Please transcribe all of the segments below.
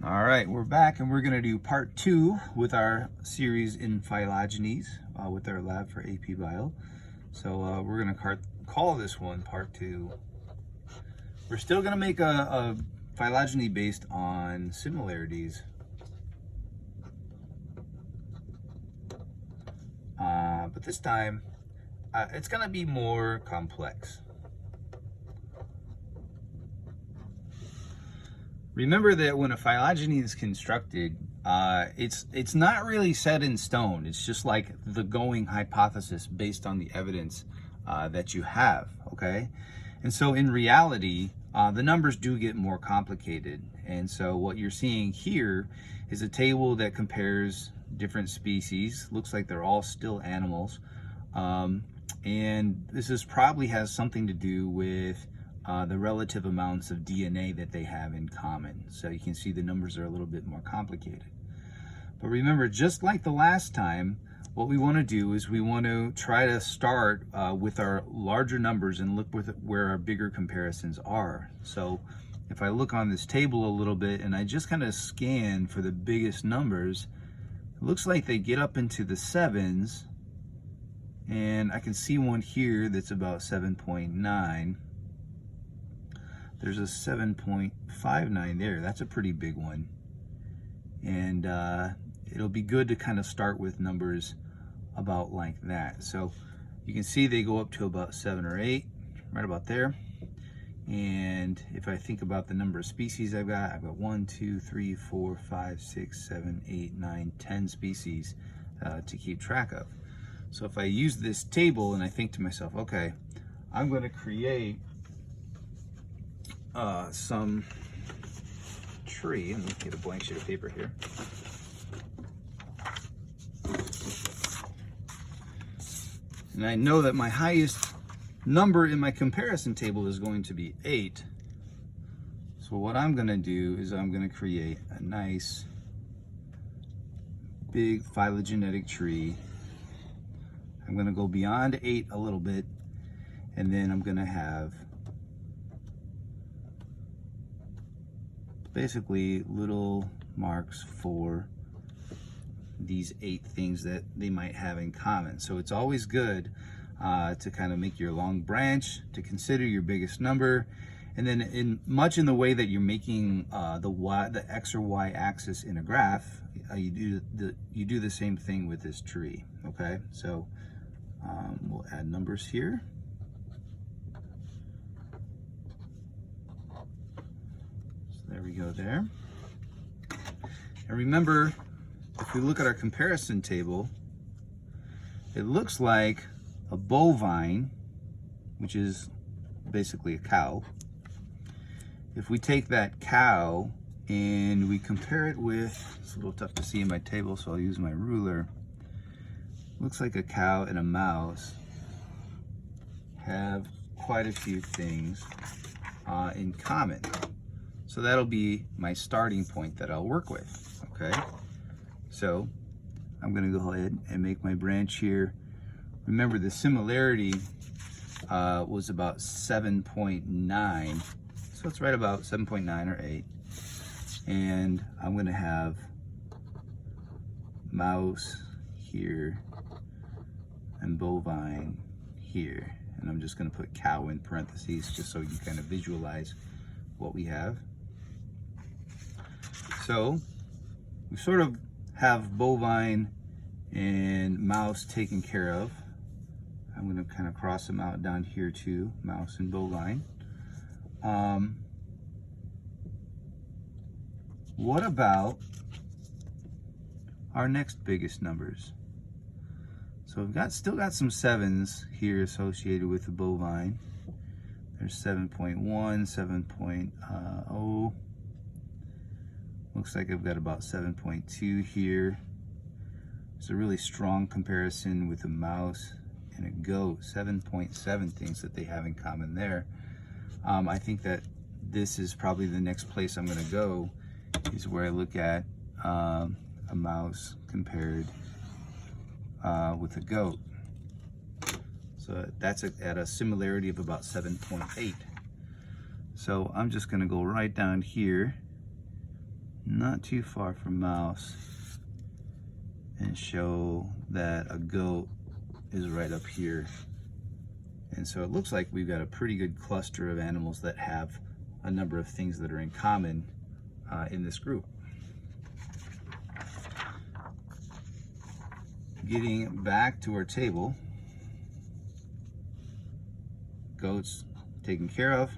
All right, we're back and we're going to do part 2 with our series in phylogenies with our lab for AP Bio. So we're going to call this one part 2. We're still going to make a phylogeny based on similarities. But this time, it's going to be more complex. Remember that when a phylogeny is constructed, it's not really set in stone. It's just like the going hypothesis based on the evidence that you have, okay? And so in reality, the numbers do get more complicated. And so what you're seeing here is a table that compares different species. Looks like they're all still animals. And this probably has something to do with the relative amounts of DNA that they have in common. So you can see the numbers are a little bit more complicated. But remember, just like the last time, what we want to do is we want to try to start with our larger numbers and look where our bigger comparisons are. So if I look on this table a little bit and I just kind of scan for the biggest numbers, it looks like they get up into the 7s, and I can see one here that's about 7.9. There's a 7.59 there. That's a pretty big one. And it'll be good to kind of start with numbers about like that. So you can see they go up to about 7 or 8, right about there. And if I think about the number of species I've got 1, 2, 3, 4, 5, 6, 7, 8, 9, 10 species to keep track of. So if I use this table and I think to myself, okay, I'm going to create some tree, and let's get a blank sheet of paper here. And I know that my highest number in my comparison table is going to be 8. So what I'm going to do is I'm going to create a nice big phylogenetic tree. I'm going to go beyond 8 a little bit, and then I'm going to have basically little marks for these 8 things that they might have in common. So it's always good to kind of make your long branch, to consider your biggest number, and then in the way that you're making the X or Y axis in a graph, you do the same thing with this tree. Okay, so we'll add numbers here. There we go there. And remember, if we look at our comparison table, it looks like a bovine, which is basically a cow. If we take that cow and we compare it with, it's a little tough to see in my table, so I'll use my ruler. Looks like a cow and a mouse have quite a few things in common. So that'll be my starting point that I'll work with, okay? So I'm gonna go ahead and make my branch here. Remember, the similarity was about 7.9. So it's right about 7.9 or 8. And I'm gonna have mouse here and bovine here. And I'm just gonna put cow in parentheses just so you kind of visualize what we have. So we sort of have bovine and mouse taken care of. I'm going to kind of cross them out down here too, mouse and bovine. What about our next biggest numbers? So we've still got some 7s here associated with the bovine. There's 7.1, 7.0. Looks like I've got about 7.2 here. It's a really strong comparison with a mouse and a goat. 7.7 things that they have in common there. I think that this is probably the next place I'm going to go, is where I look at a mouse compared with a goat. So that's at a similarity of about 7.8. So I'm just going to go right down here not too far from mouse and show that a goat is right up here. And so it looks like we've got a pretty good cluster of animals that have a number of things that are in common in this group. Getting back to our table, goats taken care of.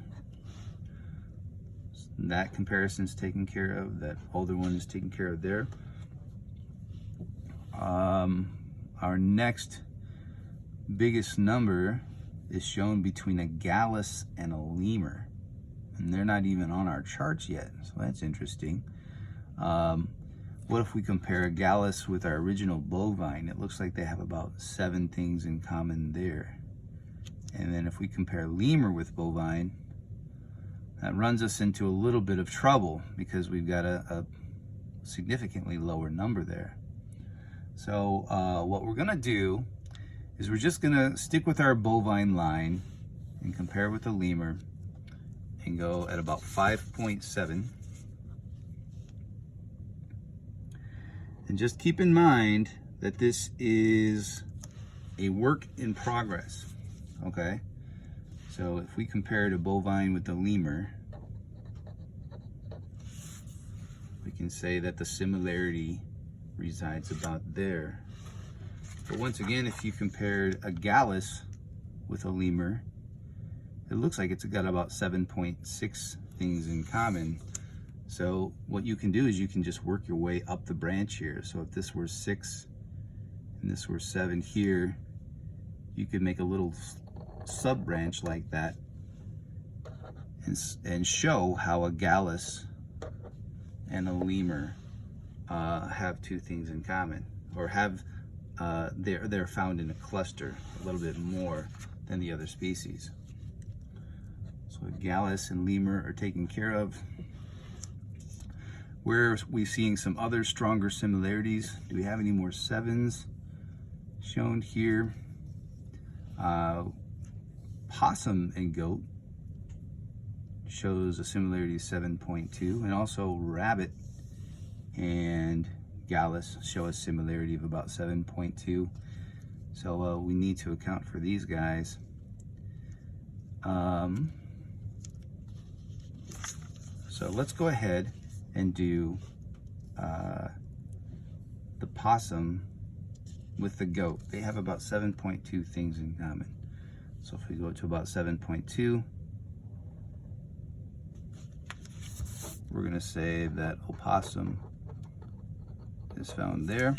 That comparison's taken care of. That older one is taken care of there. Our next biggest number is shown between a gallus and a lemur, and they're not even on our charts yet, so that's interesting. What if we compare a gallus with our original bovine? It looks like they have about 7 things in common there. And then if we compare lemur with bovine, that runs us into a little bit of trouble because we've got a significantly lower number there. So what we're gonna do is we're just gonna stick with our bovine line and compare with the lemur and go at about 5.7. And just keep in mind that this is a work in progress, okay? So if we compare the bovine with the lemur, we can say that the similarity resides about there. But once again, if you compared a gallus with a lemur, it looks like it's got about 7.6 things in common. So what you can do is you can just work your way up the branch here. So if this were 6 and this were 7 here, you could make a little sub branch like that and show how a gallus and a lemur have 2 things in common, or have they're found in a cluster a little bit more than the other species. So gallus and lemur are taken care of. Where are we seeing some other stronger similarities? Do we have any more 7s shown here? Possum and goat shows a similarity of 7.2, and also rabbit and gallus show a similarity of about 7.2. So we need to account for these guys. So let's go ahead and do the possum with the goat. They have about 7.2 things in common. So if we go to about 7.2, we're going to say that opossum is found there.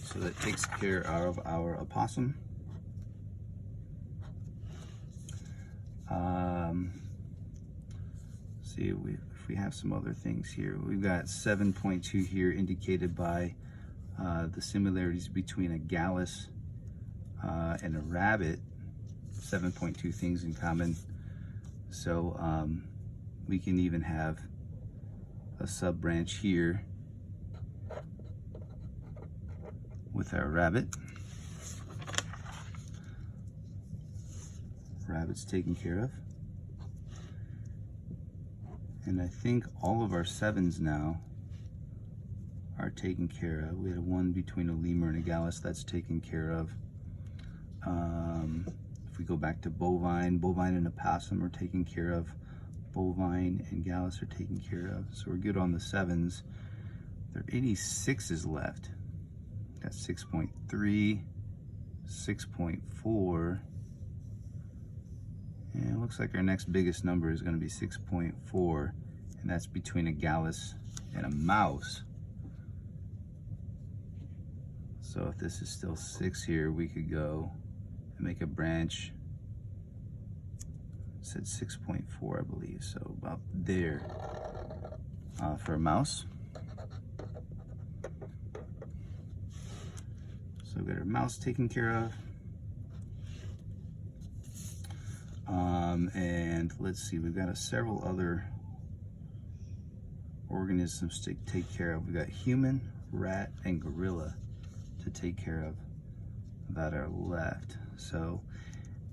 So that takes care of our opossum. See if we have some other things here. We've got 7.2 here indicated by the similarities between a gallus and a rabbit. 7.2 things in common. So we can even have a sub branch here with our rabbit. Rabbit's taken care of. And I think all of our 7s now are taken care of. We had one between a lemur and a gallus, that's taken care of. If we go back to bovine and opossum are taken care of. Bovine and gallus are taken care of. So we're good on the 7s. There are 86s left. Got 6.3, 6.4. And it looks like our next biggest number is going to be 6.4, and that's between a gallus and a mouse. So if this is still 6 here, we could go and make a branch. It said 6.4, I believe, so about there for a mouse. So we've got our mouse taken care of. And let's see, we've got several other organisms to take care of. We've got human, rat, and gorilla to take care of that are left. So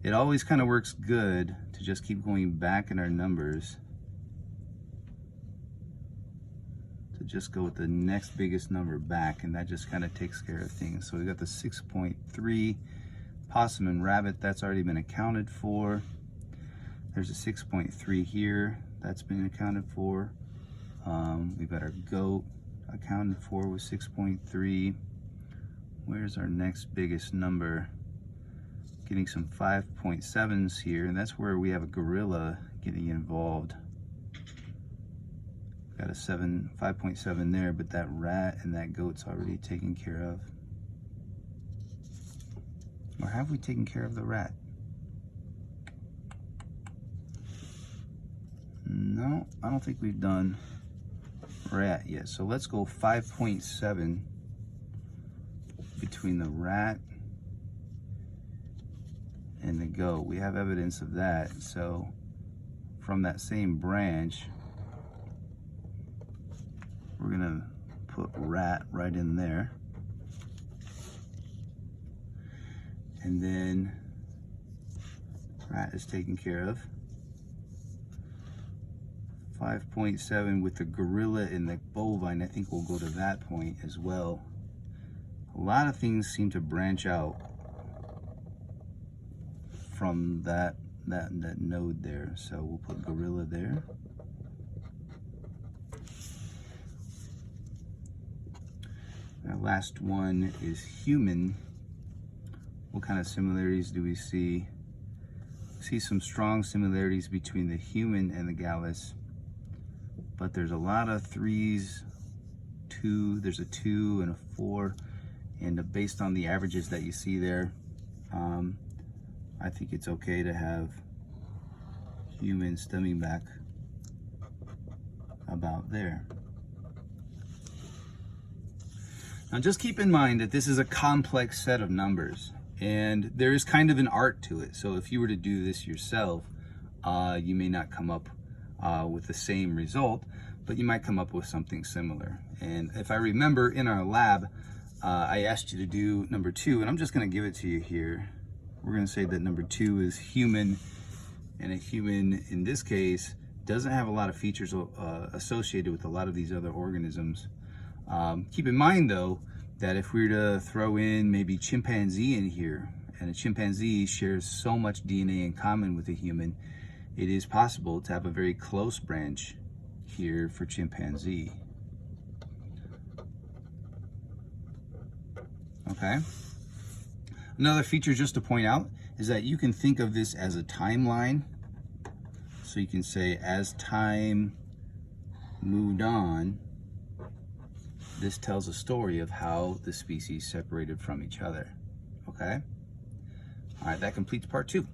it always kind of works good to just keep going back in our numbers So just go with the next biggest number back, and that just kind of takes care of things. So we got the 6.3 possum and rabbit, that's already been accounted for. There's a 6.3 here, that's been accounted for. We've got our goat accounted for with 6.3. Where's our next biggest number? Getting some 5.7s here, and that's where we have a gorilla getting involved. Got a 5.7 there, but that rat and that goat's already taken care of. Or have we taken care of the rat? No, I don't think we've done rat yet. So let's go 5.7 between the rat and the goat. We have evidence of that. So from that same branch, we're gonna put rat right in there. And then rat is taken care of. 5.7 with the gorilla and the bovine, I think we'll go to that point as well. A lot of things seem to branch out from that node there. So we'll put gorilla there. Our last one is human. What kind of similarities do we see? We see some strong similarities between the human and the Gallus, but there's a lot of 3s, 2, there's a 2 and a 4, and based on the averages that you see there, I think it's okay to have human stemming back about there. Now just keep in mind that this is a complex set of numbers, and there is kind of an art to it. So if you were to do this yourself, you may not come up with the same result, but you might come up with something similar. And if I remember in our lab, I asked you to do number 2, and I'm just going to give it to you here. We're going to say that number 2 is human, and a human in this case doesn't have a lot of features associated with a lot of these other organisms. Keep in mind though that if we were to throw in maybe chimpanzee in here, and a chimpanzee shares so much DNA in common with a human, it is possible to have a very close branch here for chimpanzee. Okay. Another feature just to point out is that you can think of this as a timeline. So you can say as time moved on, this tells a story of how the species separated from each other. Okay? All right, that completes part 2.